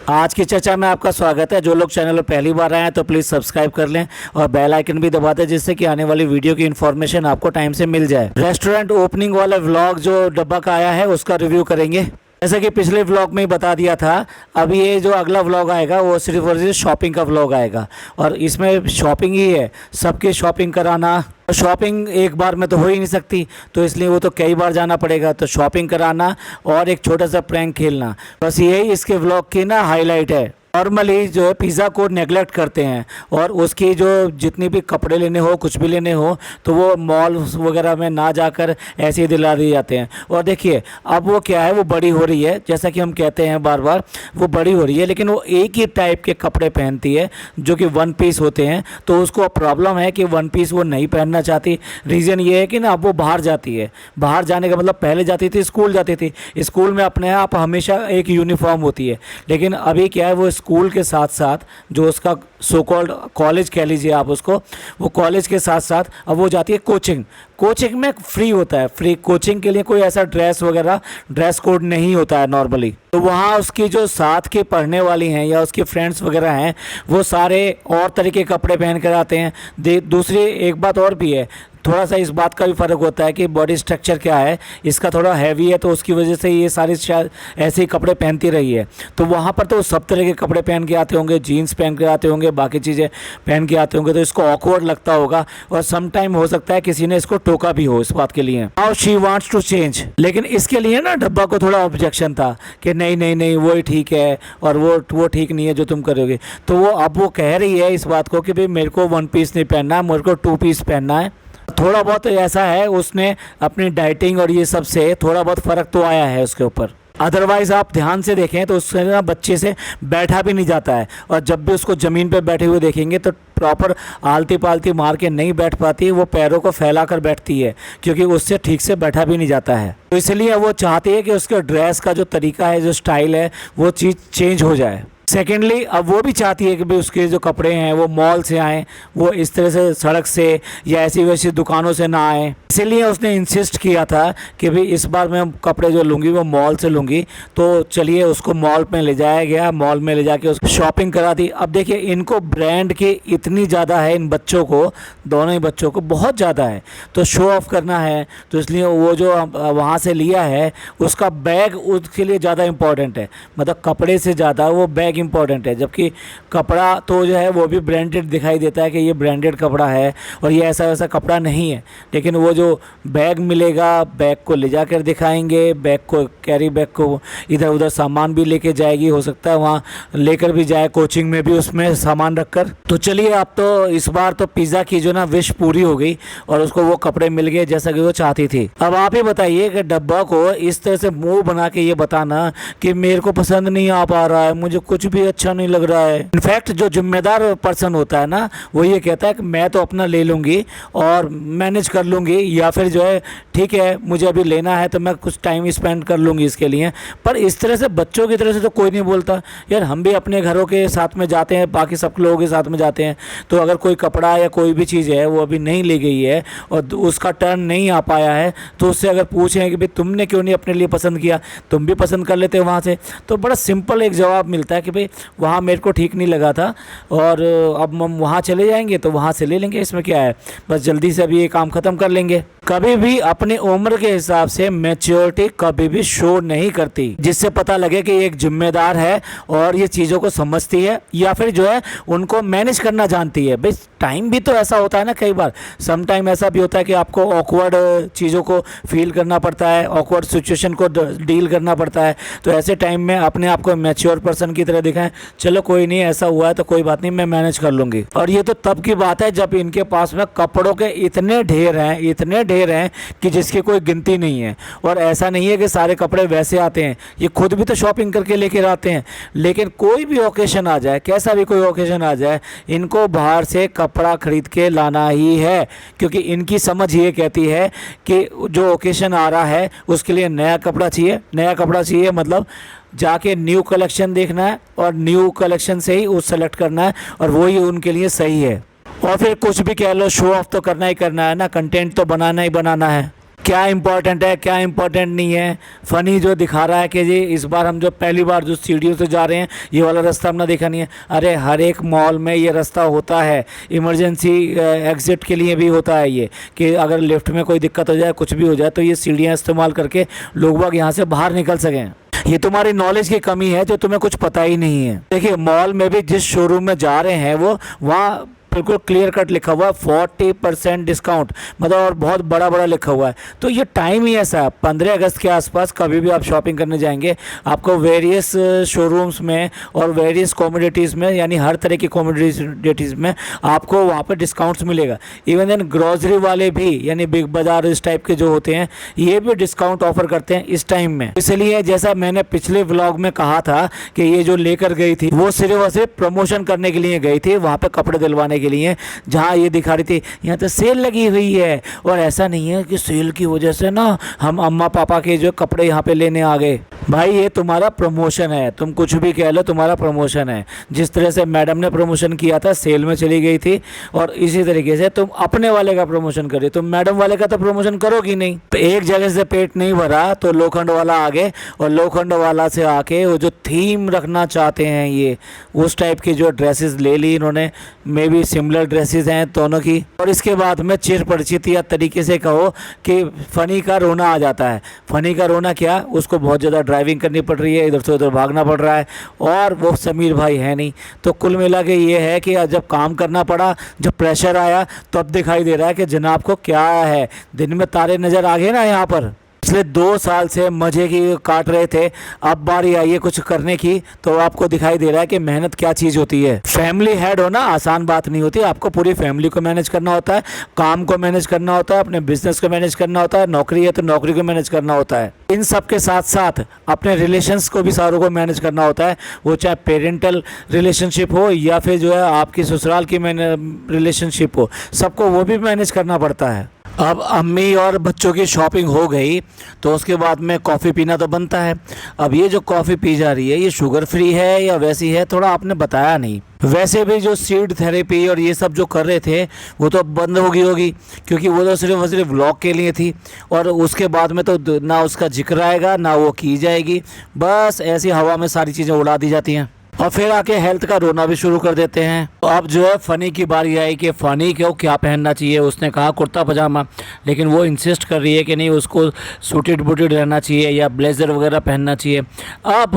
आज की चर्चा में आपका स्वागत है। जो लोग चैनल पर पहली बार आए हैं तो प्लीज़ सब्सक्राइब कर लें और बेल आइकन भी दबा दें, जिससे कि आने वाली वीडियो की इन्फॉर्मेशन आपको टाइम से मिल जाए। रेस्टोरेंट ओपनिंग वाला व्लॉग जो डब्बा का आया है उसका रिव्यू करेंगे। जैसे कि पिछले व्लॉग में ही बता दिया था, अब ये जो अगला व्लॉग आएगा वो सिर्फ और सिर्फ शॉपिंग का व्लॉग आएगा और इसमें शॉपिंग ही है, सबकी शॉपिंग कराना। शॉपिंग एक बार में तो हो ही नहीं सकती, तो इसलिए वो तो कई बार जाना पड़ेगा। तो शॉपिंग कराना और एक छोटा सा प्रैंक खेलना, बस यही इसके व्लॉग की ना हाईलाइट है। नॉर्मली जो है पिज़्ज़ा को नेगलेक्ट करते हैं और उसकी जो जितनी भी कपड़े लेने हो, कुछ भी लेने हो, तो वो मॉल वगैरह में ना जाकर ऐसे ही दिला दिए जाते हैं। और देखिए अब वो क्या है, वो बड़ी हो रही है, जैसा कि हम कहते हैं बार बार, वो बड़ी हो रही है, लेकिन वो एक ही टाइप के कपड़े पहनती है जो कि वन पीस होते हैं। तो उसको प्रॉब्लम है कि वन पीस वो नहीं पहनना चाहती। रीज़न ये है कि ना अब वो बाहर जाती है। बाहर जाने का मतलब पहले जाती थी स्कूल जाती थी, स्कूल में अपने आप हमेशा एक यूनिफॉर्म होती है, लेकिन अभी क्या है, वो स्कूल के साथ साथ जो उसका सो कॉल्ड कॉलेज कह लीजिए आप उसको, वो कॉलेज के साथ साथ अब वो जाती है कोचिंग। कोचिंग में फ्री होता है, फ्री कोचिंग के लिए कोई ऐसा ड्रेस वगैरह ड्रेस कोड नहीं होता है नॉर्मली। तो वहाँ उसकी जो साथ के पढ़ने वाली हैं या उसके फ्रेंड्स वगैरह हैं, वो सारे और तरीके के कपड़े पहन कर आते हैं। दूसरी एक बात और भी है, थोड़ा सा इस बात का भी फ़र्क होता है कि बॉडी स्ट्रक्चर क्या है, इसका थोड़ा हैवी है, तो उसकी वजह से ये सारी शायद ऐसे ही कपड़े पहनती रही है। तो वहाँ पर तो सब तरह के कपड़े पहन के आते होंगे, जीन्स पहन के आते होंगे, बाकी चीज़ें पहन के आते होंगे, तो इसको ऑकवर्ड लगता होगा और सम टाइम हो सकता है किसी ने इसको टोका भी हो इस बात के लिए। Now she wants to change, लेकिन इसके लिए ना डब्बा को थोड़ा ऑब्जेक्शन था कि नहीं नहीं नहीं वो ही ठीक है और वो ठीक नहीं है जो तुम करोगे। तो वो अब वो कह रही है इस बात को कि भाई मेरे को वन पीस नहीं पहनना है, मेरे को टू पीस पहनना है। थोड़ा बहुत ऐसा है, उसने अपनी डाइटिंग और ये सब से थोड़ा बहुत फ़र्क तो आया है उसके ऊपर। अदरवाइज़ आप ध्यान से देखें तो उससे ना बच्चे से बैठा भी नहीं जाता है, और जब भी उसको ज़मीन पे बैठे हुए देखेंगे तो प्रॉपर आलती पालती मार के नहीं बैठ पाती, वो पैरों को फैला कर बैठती है, क्योंकि उससे ठीक से बैठा भी नहीं जाता है। तो इसलिए वो चाहती है कि उसके ड्रेस का जो तरीका है, जो स्टाइल है, वो चीज़ चेंज हो जाए। सेकेंडली अब वो भी चाहती है कि भाई उसके जो कपड़े हैं वो मॉल से आएँ, वो इस तरह से सड़क से या ऐसी वैसी दुकानों से ना आए। इसीलिए उसने इंसिस्ट किया था कि भाई इस बार मैं कपड़े जो लूँगी वो मॉल से लूँगी। तो चलिए उसको मॉल में ले जाया गया, मॉल में ले जाके उसको शॉपिंग करा दी। अब देखिए इनको ब्रांड की इतनी ज़्यादा है, इन बच्चों को, दोनों ही बच्चों को बहुत ज़्यादा है, तो शो ऑफ करना है। तो इसलिए वो जो वहाँ से लिया है उसका बैग उसके लिए ज़्यादा इम्पॉर्टेंट है, मतलब कपड़े से ज़्यादा वो बैग इम्पॉर्टेंट है। जबकि कपड़ा तो जो है वो भी ब्रांडेड दिखाई देता है कि ये ब्रांडेड कपड़ा है और ये ऐसा वैसा कपड़ा नहीं है, लेकिन वो जो बैग मिलेगा, बैग को ले जाकर दिखाएंगे, बैग को कैरी बैग को इधर उधर सामान भी लेके जाएगी, हो सकता है वहाँ लेकर भी जाए कोचिंग में भी उसमें सामान रखकर। तो चलिए अब तो इस बार तो पिज़्ज़ा की जो ना विश पूरी हो गई और उसको वो कपड़े मिल गए जैसा कि वो चाहती थी। अब आप ही बताइए कि डब्बा को इस तरह से मुंह बना के ये बताना कि मेरे को पसंद नहीं आ पा रहा है, मुझे कुछ भी अच्छा नहीं लग रहा है। इनफैक्ट जो जिम्मेदार पर्सन होता है ना, वो ये कहता है कि मैं तो अपना ले लूँगी और मैनेज कर लूँगी, या फिर जो है ठीक है मुझे अभी लेना है तो मैं कुछ टाइम स्पेंड कर लूँगी इसके लिए। पर इस तरह से बच्चों की तरह से तो कोई नहीं बोलता यार। हम भी अपने घरों के साथ में जाते हैं, बाकी सब लोगों के साथ में जाते हैं, तो अगर कोई कपड़ा या कोई भी चीज़ है वो अभी नहीं ले गई है और उसका टर्न नहीं आ पाया है, तो उससे अगर पूछें कि भाई तुमने क्यों नहीं अपने लिए पसंद किया, तुम भी पसंद कर लेते वहाँ से, तो बड़ा सिंपल एक जवाब मिलता है कि भाई वहाँ मेरे को ठीक नहीं लगा था और अब हम वहाँ चले जाएंगे तो वहाँ से ले लेंगे, इसमें क्या है, बस जल्दी से अभी ये काम ख़त्म कर लेंगे। कभी भी अपनी उम्र के हिसाब से मैच्योरिटी कभी भी शो नहीं करती, जिससे पता लगे कि एक जिम्मेदार है और ये चीज़ों को समझती है या फिर जो है उनको मैनेज करना जानती है। भाई टाइम भी तो ऐसा होता है ना, कई बार सम टाइम ऐसा भी होता है कि आपको ऑकवर्ड चीज़ों को फील करना पड़ता है, ऑकवर्ड सिचुएशन को डील करना पड़ता है। तो ऐसे टाइम में अपने आप को मैच्योर पर्सन की तरह दिखाएं, चलो कोई नहीं ऐसा हुआ है तो कोई बात नहीं, मैं मैनेज कर लूँगी। और ये तो तब की बात है जब इनके पास में कपड़ों के इतने ढेर हैं, इतने ढेर हैं कि जिसकी कोई गिनती नहीं है। और ऐसा नहीं है कि सारे कपड़े वैसे आते हैं, ये खुद भी तो शॉपिंग करके लेकर आते हैं। लेकिन कोई भी ओकेशन आ जाए, कैसा भी कोई ओकेशन आ जाए, इनको बाहर से कपड़ा खरीद के लाना ही है, क्योंकि इनकी समझ ये कहती है कि जो ओकेशन आ रहा है उसके लिए नया कपड़ा चाहिए। नया कपड़ा चाहिए मतलब जाके न्यू कलेक्शन देखना है और न्यू कलेक्शन से ही उस सेलेक्ट करना है, और वही उनके लिए सही है। और फिर कुछ भी कह लो, शो ऑफ तो करना ही करना है ना, कंटेंट तो बनाना ही बनाना है। क्या इम्पोर्टेंट है क्या इम्पोर्टेंट नहीं है। फ़नी जो दिखा रहा है कि जी इस बार हम जो पहली बार जो सीढ़ियों से जा रहे हैं ये वाला रास्ता हमने देखा नहीं है। अरे हर एक मॉल में ये रास्ता होता है, इमरजेंसी एग्ज़िट के लिए भी होता है ये, कि अगर लिफ्ट में कोई दिक्कत हो जाए कुछ भी हो जाए तो ये सीढ़ियाँ इस्तेमाल करके लोग बाग यहाँ से बाहर निकल सकें। ये तुम्हारी नॉलेज की कमी है जो तुम्हें कुछ पता ही नहीं है। देखिए मॉल में भी जिस शोरूम में जा रहे हैं वो वहाँ बिल्कुल क्लियर कट लिखा हुआ है 40% डिस्काउंट, मतलब और बहुत बड़ा बड़ा लिखा हुआ है। तो ये टाइम ही ऐसा है, 15 अगस्त के आसपास कभी भी आप शॉपिंग करने जाएंगे आपको वेरियस शोरूम्स में और वेरियस कॉमोडिटीज़ में, यानी हर तरह की कॉमोडिटीज़ में आपको वहाँ पर डिस्काउंट्स मिलेगा। इवन देन ग्रॉसरी वाले भी, यानी बिग बाज़ार इस टाइप के जो होते हैं ये भी डिस्काउंट ऑफर करते हैं इस टाइम में। इसलिए जैसा मैंने पिछले व्लॉग में कहा था कि ये जो लेकर गई थी वो सिर्फ और सिर्फ प्रमोशन करने के लिए गई थी, वहाँ पर कपड़े दिलवाने के लिए, जहां ये दिखा रही थी यहाँ तो सेल लगी हुई है। और ऐसा नहीं है कि सेल की वजह से ना हम अम्मा पापा के जो कपड़े यहाँ पे लेने आ गए। भाई ये तुम्हारा प्रमोशन है, तुम कुछ भी कह लो तुम्हारा प्रमोशन है। जिस तरह से मैडम ने प्रमोशन किया था, सेल में चली गई थी, और इसी तरीके से तुम अपने वाले का प्रमोशन कर रही, तुम मैडम वाले का तो प्रमोशन करोगी नहीं। तो एक जगह से पेट नहीं भरा तो लोखंड वाला आगे, और लोखंड वाला से आके वो जो थीम रखना चाहते हैं ये उस टाइप की जो ड्रेसेस ले ली इन्होंने, मे बी सिमिलर ड्रेसेस हैं दोनों की। और इसके बाद में चिर परिचित या तरीके से कहो कि फ़नी का रोना आ जाता है। फ़नी का रोना क्या, उसको बहुत ज़्यादा ड्राइविंग करनी पड़ रही है, इधर से उधर भागना पड़ रहा है, और वो समीर भाई है नहीं। तो कुल मिला के ये है कि जब काम करना पड़ा, जब प्रेशर आया, तो अब दिखाई दे रहा है कि जनाब को क्या है, दिन में तारे नज़र आ गए ना यहाँ पर। पिछले 2 साल से मज़े की काट रहे थे, अब बारी आई है कुछ करने की, तो आपको दिखाई दे रहा है कि मेहनत क्या चीज़ होती है। फैमिली हेड होना आसान बात नहीं होती, आपको पूरी फैमिली को मैनेज करना होता है, काम को मैनेज करना होता है, अपने बिजनेस को मैनेज करना होता है, नौकरी है तो नौकरी को मैनेज करना होता है। इन सब के साथ साथ अपने रिलेशंस को भी सारों को मैनेज करना होता है, वो चाहे पेरेंटल रिलेशनशिप हो या फिर जो है आपकी ससुराल की रिलेशनशिप हो, सबको वो भी मैनेज करना पड़ता है। अब अम्मी और बच्चों की शॉपिंग हो गई तो उसके बाद में कॉफ़ी पीना तो बनता है। अब ये जो कॉफ़ी पी जा रही है ये शुगर फ्री है या वैसी है, थोड़ा आपने बताया नहीं। वैसे भी जो सीड थेरेपी और ये सब जो कर रहे थे वो तो बंद हो गई होगी, क्योंकि वो तो सिर्फ और सिर्फ व्लॉग के लिए थी, और उसके बाद में तो ना उसका जिक्र आएगा ना वो की जाएगी, बस ऐसी हवा में सारी चीज़ें उड़ा दी जाती हैं। और फिर आके हेल्थ का रोना भी शुरू कर देते हैं। तो अब जो है फ़नी की बारी आई कि फ़नी को क्या पहनना चाहिए। उसने कहा कुर्ता पजामा, लेकिन वो इंसिस्ट कर रही है कि नहीं उसको सूटेड बूटेड रहना चाहिए या ब्लेज़र वगैरह पहनना चाहिए। अब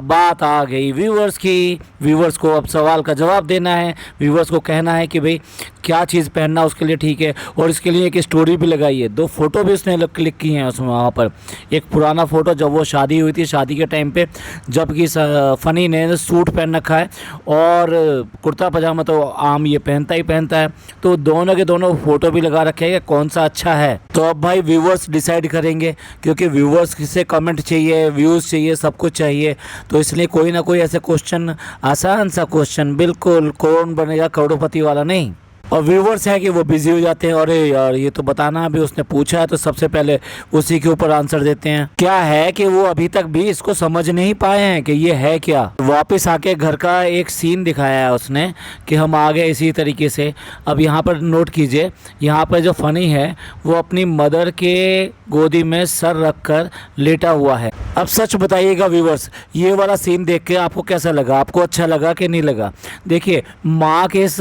बात आ गई व्यूवर्स की, व्यूवर्स को अब सवाल का जवाब देना है, व्यूवर्स को कहना है कि भाई क्या चीज़ पहनना उसके लिए ठीक है। और इसके लिए एक स्टोरी भी लगाई है, 2 फ़ोटो भी उसने क्लिक की हैं उसमें। वहाँ पर एक पुराना फ़ोटो जब वो शादी हुई थी, शादी के टाइम पे जबकि फ़नी ने सूट पहन रखा है और कुर्ता पजामा तो आम ये पहनता ही पहनता है, तो दोनों के दोनों फ़ोटो भी लगा रखे हैं कि कौन सा अच्छा है। तो अब भाई व्यूवर्स डिसाइड करेंगे, क्योंकि व्यूवर्स से कमेंट चाहिए, व्यूज़ चाहिए, सब कुछ चाहिए। तो इसलिए कोई ना कोई ऐसे क्वेश्चन, आसान सा क्वेश्चन, बिल्कुल कौन बनेगा करोड़पति वाला नहीं। और व्यूवर्स हैं कि वो बिजी हो जाते हैं, अरे यार ये तो बताना, अभी उसने पूछा है तो सबसे पहले उसी के ऊपर आंसर देते हैं। क्या है कि वो अभी तक भी इसको समझ नहीं पाए हैं कि ये है क्या। वापस आके घर का एक सीन दिखाया है उसने कि हम आ गए इसी तरीके से। अब यहाँ पर नोट कीजिए, यहाँ पर जो फ़नी है वो अपनी मदर के गोदी में सर रखकर लेटा हुआ है। अब सच बताइएगा व्यूवर्स, ये वाला सीन देख के आपको कैसा लगा, आपको अच्छा लगा कि नहीं लगा। देखिए माँ के इस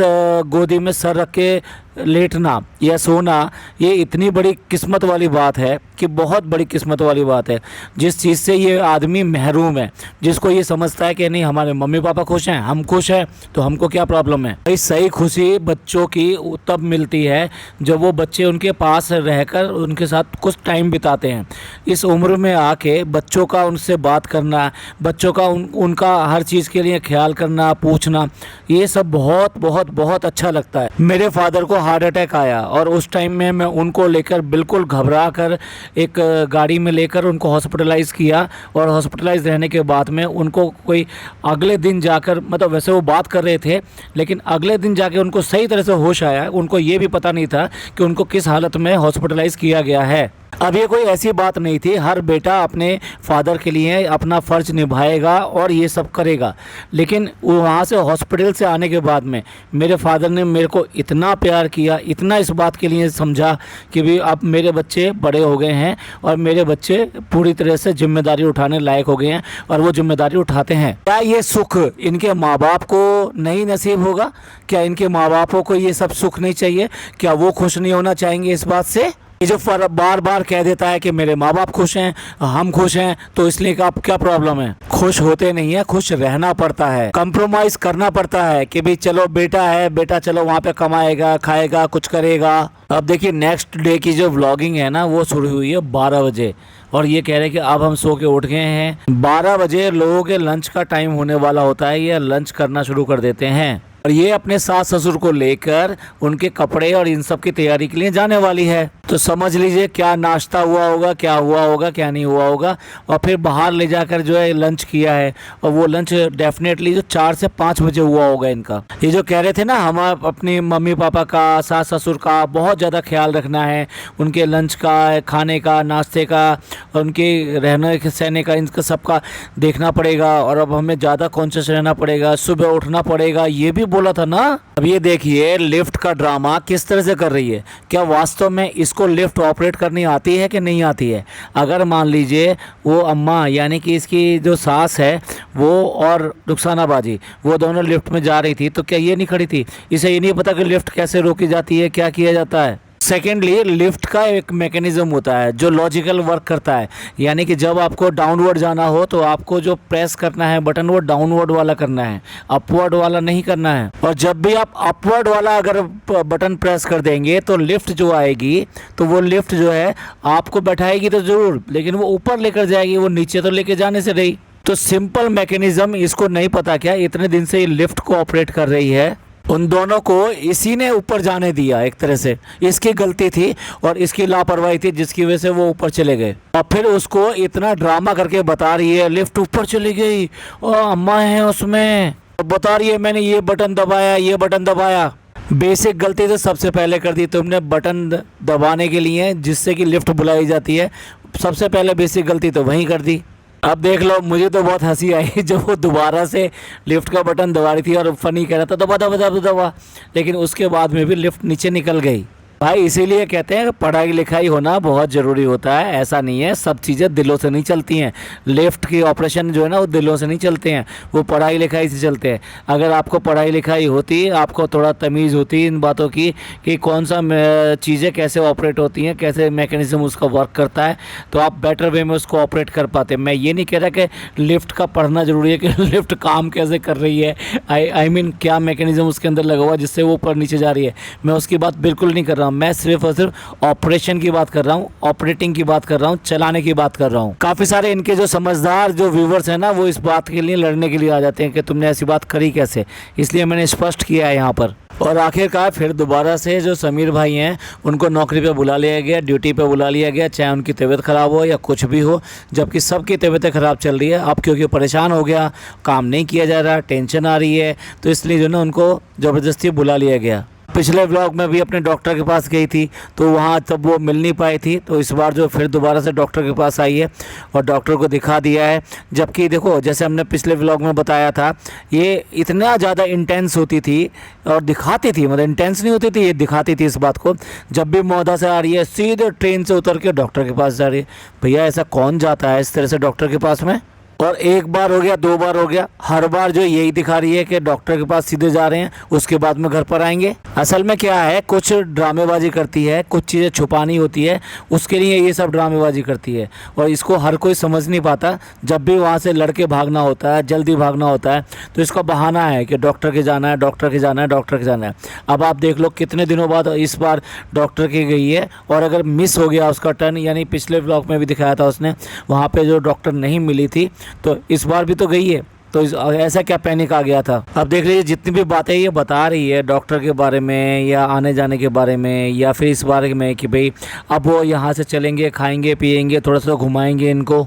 गोदी में सर रख के लेटना या सोना, ये इतनी बड़ी किस्मत वाली बात है कि बहुत बड़ी किस्मत वाली बात है। जिस चीज़ से ये आदमी महरूम है, जिसको ये समझता है कि नहीं हमारे मम्मी पापा खुश हैं, हम खुश हैं, तो हमको क्या प्रॉब्लम है। भाई सही खुशी बच्चों की तब मिलती है जब वो बच्चे उनके पास रहकर उनके साथ कुछ टाइम बिताते हैं। इस उम्र में आके बच्चों का उनसे बात करना, बच्चों का उनका हर चीज़ के लिए ख्याल करना, पूछना, ये सब बहुत बहुत बहुत अच्छा लगता है। मेरे फादर को हार्ट अटैक आया और उस टाइम में मैं उनको लेकर बिल्कुल घबरा कर एक गाड़ी में लेकर उनको हॉस्पिटलाइज़ किया, और हॉस्पिटलाइज रहने के बाद में उनको कोई अगले दिन जाकर, मतलब वैसे वो बात कर रहे थे लेकिन अगले दिन जाके उनको सही तरह से होश आया। उनको ये भी पता नहीं था कि उनको किस हालत में हॉस्पिटलाइज़ किया गया है। अब ये कोई ऐसी बात नहीं थी, हर बेटा अपने फादर के लिए अपना फ़र्ज निभाएगा और ये सब करेगा। लेकिन वहाँ से हॉस्पिटल से आने के बाद में मेरे फादर ने मेरे को इतना प्यार किया, इतना इस बात के लिए समझा कि भी अब मेरे बच्चे बड़े हो गए हैं और मेरे बच्चे पूरी तरह से जिम्मेदारी उठाने लायक हो गए हैं और वो जिम्मेदारी उठाते हैं। क्या ये सुख इनके माँ बाप को नहीं नसीब होगा? क्या इनके माँ बापों को ये सब सुख नहीं चाहिए? क्या वो खुश नहीं होना चाहेंगे इस बात से? ये जो बार बार कह देता है कि मेरे माँ बाप खुश हैं, हम खुश हैं, तो इसलिए आप क्या प्रॉब्लम है? खुश होते नहीं है, खुश रहना पड़ता है, कंप्रोमाइज करना पड़ता है कि भाई चलो बेटा है, बेटा चलो वहाँ पे कमाएगा, खाएगा, कुछ करेगा। अब देखिए नेक्स्ट डे की जो व्लॉगिंग है ना वो शुरू हुई है 12 बजे और ये कह रहे हैं कि अब हम सो के उठ गए हैं। 12 बजे लोगों के लंच का टाइम होने वाला होता है, ये लंच करना शुरू कर देते हैं और ये अपने सास ससुर को लेकर उनके कपड़े और इन सब की तैयारी के लिए जाने वाली है। तो समझ लीजिए क्या नाश्ता हुआ होगा, क्या हुआ होगा, क्या नहीं हुआ होगा। और फिर बाहर ले जाकर जो है लंच किया है और वो लंच डेफिनेटली जो 4 से 5 बजे हुआ होगा इनका। ये जो कह रहे थे ना हम अपनी मम्मी पापा का, सास ससुर का बहुत ज़्यादा ख्याल रखना है, उनके लंच का, खाने का, नाश्ते का और उनके रहने सहने का, इनका सबका देखना पड़ेगा और अब हमें ज़्यादा कॉन्शियस रहना पड़ेगा, सुबह उठना पड़ेगा, ये भी बोला था ना। अब ये देखिए लिफ्ट का ड्रामा किस तरह से कर रही है। क्या वास्तव में इसको लिफ्ट ऑपरेट करनी आती है कि नहीं आती है? अगर मान लीजिए वो अम्मा यानी कि इसकी जो सास है वो और रुखसाना बाजी वो दोनों लिफ्ट में जा रही थी, तो क्या ये नहीं खड़ी थी? इसे ये नहीं पता कि लिफ्ट कैसे रोकी जाती है, क्या किया जाता है? सेकेंडली लिफ्ट का एक मैकेनिज्म होता है जो लॉजिकल वर्क करता है, यानी कि जब आपको डाउनवर्ड जाना हो तो आपको जो प्रेस करना है बटन वो डाउनवर्ड वाला करना है, अपवर्ड वाला नहीं करना है। और जब भी आप अपवर्ड वाला अगर बटन प्रेस कर देंगे तो लिफ्ट जो आएगी तो वो लिफ्ट जो है आपको बैठाएगी तो ज़रूर, लेकिन वो ऊपर लेकर जाएगी, वो नीचे तो लेके जाने से रही। तो सिंपल मैकेनिज्म इसको नहीं पता क्या? इतने दिन से ये लिफ्ट को ऑपरेट कर रही है, उन दोनों को इसी ने ऊपर जाने दिया। एक तरह से इसकी गलती थी और इसकी लापरवाही थी जिसकी वजह से वो ऊपर चले गए। और फिर उसको इतना ड्रामा करके बता रही है लिफ्ट ऊपर चली गई और अम्मा है उसमें, बता रही है मैंने ये बटन दबाया, ये बटन दबाया। बेसिक गलती तो सबसे पहले कर दी तुमने, बटन दबाने के लिए जिससे कि लिफ्ट बुलाई जाती है, सबसे पहले बेसिक गलती तो वहीं कर दी। अब देख लो, मुझे तो बहुत हंसी आई जब वो दोबारा से लिफ्ट का बटन दबा रही थी और फनी कह रहा था दबा दबा दबा दबा, लेकिन उसके बाद में भी लिफ्ट नीचे निकल गई। भाई इसीलिए कहते हैं पढ़ाई लिखाई होना बहुत ज़रूरी होता है। ऐसा नहीं है सब चीज़ें दिलों से नहीं चलती हैं। लिफ्ट की ऑपरेशन जो है ना वो दिलों से नहीं चलते हैं, वो पढ़ाई लिखाई से चलते हैं। अगर आपको पढ़ाई लिखाई होती, आपको थोड़ा तमीज़ होती इन बातों की कि कौन सा चीज़ें कैसे ऑपरेट होती हैं, कैसे मैकेनिज़्म उसका वर्क करता है, तो आप बेटर वे में उसको ऑपरेट कर पाते। मैं ये नहीं कह रहा कि लिफ्ट का पढ़ना ज़रूरी है कि लिफ्ट काम कैसे कर रही है, आई मीन क्या मैकेनिज़्म उसके अंदर लगा हुआ जिससे वो ऊपर नीचे जा रही है, मैं उसकी बात बिल्कुल नहीं कर रहा। मैं सिर्फ और सिर्फ ऑपरेशन की बात कर रहा हूँ, ऑपरेटिंग की बात कर रहा हूँ, चलाने की बात कर रहा हूँ। काफ़ी सारे इनके जो समझदार जो व्यूवर्स हैं ना वो इस बात के लिए लड़ने के लिए आ जाते हैं कि तुमने ऐसी बात करी कैसे, इसलिए मैंने स्पष्ट किया है यहाँ पर। और आखिरकार फिर दोबारा से जो समीर भाई हैं उनको नौकरी पे बुला लिया गया, ड्यूटी पे बुला लिया गया, चाहे उनकी तबीयत ख़राब हो या कुछ भी हो, जबकि सबकी तबीयतें ख़राब चल रही है। अब क्योंकि परेशान हो गया, काम नहीं किया जा रहा, टेंशन आ रही है, तो इसलिए जो ना उनको ज़बरदस्ती बुला लिया गया। पिछले व्लॉग में भी अपने डॉक्टर के पास गई थी तो वहाँ तब वो मिल नहीं पाई थी, तो इस बार जो फिर दोबारा से डॉक्टर के पास आई है और डॉक्टर को दिखा दिया है। जबकि देखो जैसे हमने पिछले व्लॉग में बताया था ये इतना ज़्यादा इंटेंस होती थी और दिखाती थी, मतलब इंटेंस नहीं होती थी, ये दिखाती थी इस बात को। जब भी मौदा से आ रही है सीधे ट्रेन से उतर के डॉक्टर के पास जा रही है। भैया ऐसा कौन जाता है इस तरह से डॉक्टर के पास में? और एक बार हो गया, 2 बार हो गया, हर बार जो यही दिखा रही है कि डॉक्टर के पास सीधे जा रहे हैं, उसके बाद में घर पर आएंगे। असल में क्या है, कुछ ड्रामेबाजी करती है, कुछ चीज़ें छुपानी होती है, उसके लिए ये सब ड्रामेबाजी करती है और इसको हर कोई समझ नहीं पाता। जब भी वहाँ से लड़के भागना होता है, जल्दी भागना होता है, तो इसका बहाना है कि डॉक्टर के जाना है, डॉक्टर के जाना है, डॉक्टर के जाना है। अब आप देख लो कितने दिनों बाद इस बार डॉक्टर की गई है और अगर मिस हो गया उसका टर्न, यानी पिछले व्लॉग में भी दिखाया था उसने, वहाँ पर जो डॉक्टर नहीं मिली थी, तो इस बार भी तो गई है। तो ऐसा क्या पैनिक आ गया था। अब देख लीजिए जितनी भी बातें ये बता रही है डॉक्टर के बारे में या आने जाने के बारे में या फिर इस बारे में कि भाई अब वो यहाँ से चलेंगे, खाएंगे पिएंगे, थोड़ा सा घुमाएंगे इनको,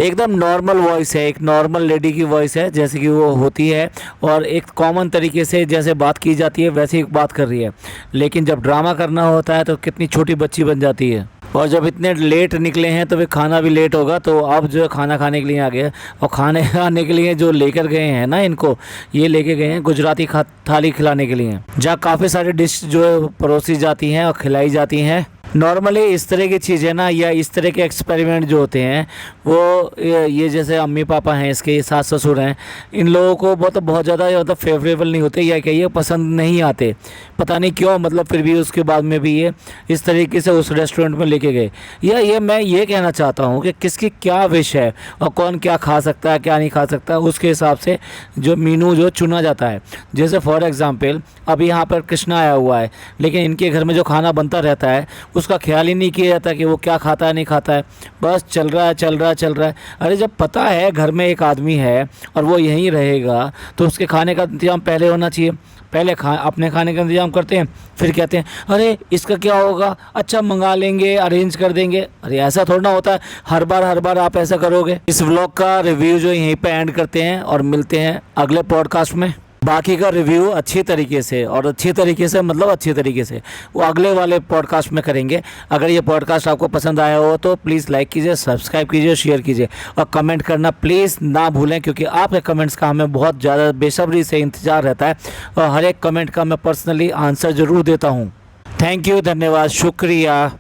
एकदम नॉर्मल वॉइस है, एक नॉर्मल लेडी की वॉइस है जैसे कि वो होती है और एक कॉमन तरीके से जैसे बात की जाती है वैसे ही बात कर रही है। लेकिन जब ड्रामा करना होता है तो कितनी छोटी बच्ची बन जाती है। और जब इतने लेट निकले हैं तो फिर खाना भी लेट होगा, तो अब जो है खाना खाने के लिए आ गए। और खाने खाने के लिए जो लेकर गए हैं ना इनको, ये लेके गए हैं गुजराती थाली खिलाने के लिए, जहाँ काफ़ी सारी डिश जो है परोसी जाती हैं और खिलाई जाती हैं। नॉर्मली इस तरह की चीज़ें ना, या इस तरह के एक्सपेरिमेंट जो होते हैं वो ये जैसे अम्मी पापा हैं, इसके सास ससुर हैं, इन लोगों को बहुत ज़्यादा मतलब फेवरेबल नहीं होते, या कहिए पसंद नहीं आते, पता नहीं क्यों। मतलब फिर भी उसके बाद में भी ये इस तरीके से उस रेस्टोरेंट में लेके गए। या मैं ये कहना चाहता हूँ कि किसकी क्या विश है और कौन क्या खा सकता है क्या नहीं खा सकता, उसके हिसाब से जो मीनू जो चुना जाता है। जैसे फॉर एग्ज़ाम्पल अभी यहाँ पर कृष्णा आया हुआ है, लेकिन इनके घर में जो खाना बनता रहता है उसका ख्याल ही नहीं किया जाता कि वो क्या खाता है नहीं खाता है, बस चल रहा है चल रहा है चल रहा है। अरे जब पता है घर में एक आदमी है और वो यहीं रहेगा, तो उसके खाने का इंतजाम पहले होना चाहिए। पहले अपने खाने का इंतजाम करते हैं, फिर कहते हैं अरे इसका क्या होगा, अच्छा मंगा लेंगे, अरेंज कर देंगे। अरे ऐसा थोड़ा ना होता है, हर बार आप ऐसा करोगे। इस व्लॉग का रिव्यू जो यहीं पे एंड करते हैं और मिलते हैं अगले पॉडकास्ट में। बाकी का रिव्यू अच्छी तरीके से, और अच्छी तरीके से मतलब अच्छी तरीके से वो अगले वाले पॉडकास्ट में करेंगे। अगर ये पॉडकास्ट आपको पसंद आया हो तो प्लीज़ लाइक कीजिए, सब्सक्राइब कीजिए, शेयर कीजिए और कमेंट करना प्लीज़ ना भूलें, क्योंकि आपके कमेंट्स का हमें बहुत ज़्यादा बेसब्री से इंतज़ार रहता है और हर एक कमेंट का मैं पर्सनली आंसर ज़रूर देता हूँ। थैंक यू, धन्यवाद, शुक्रिया।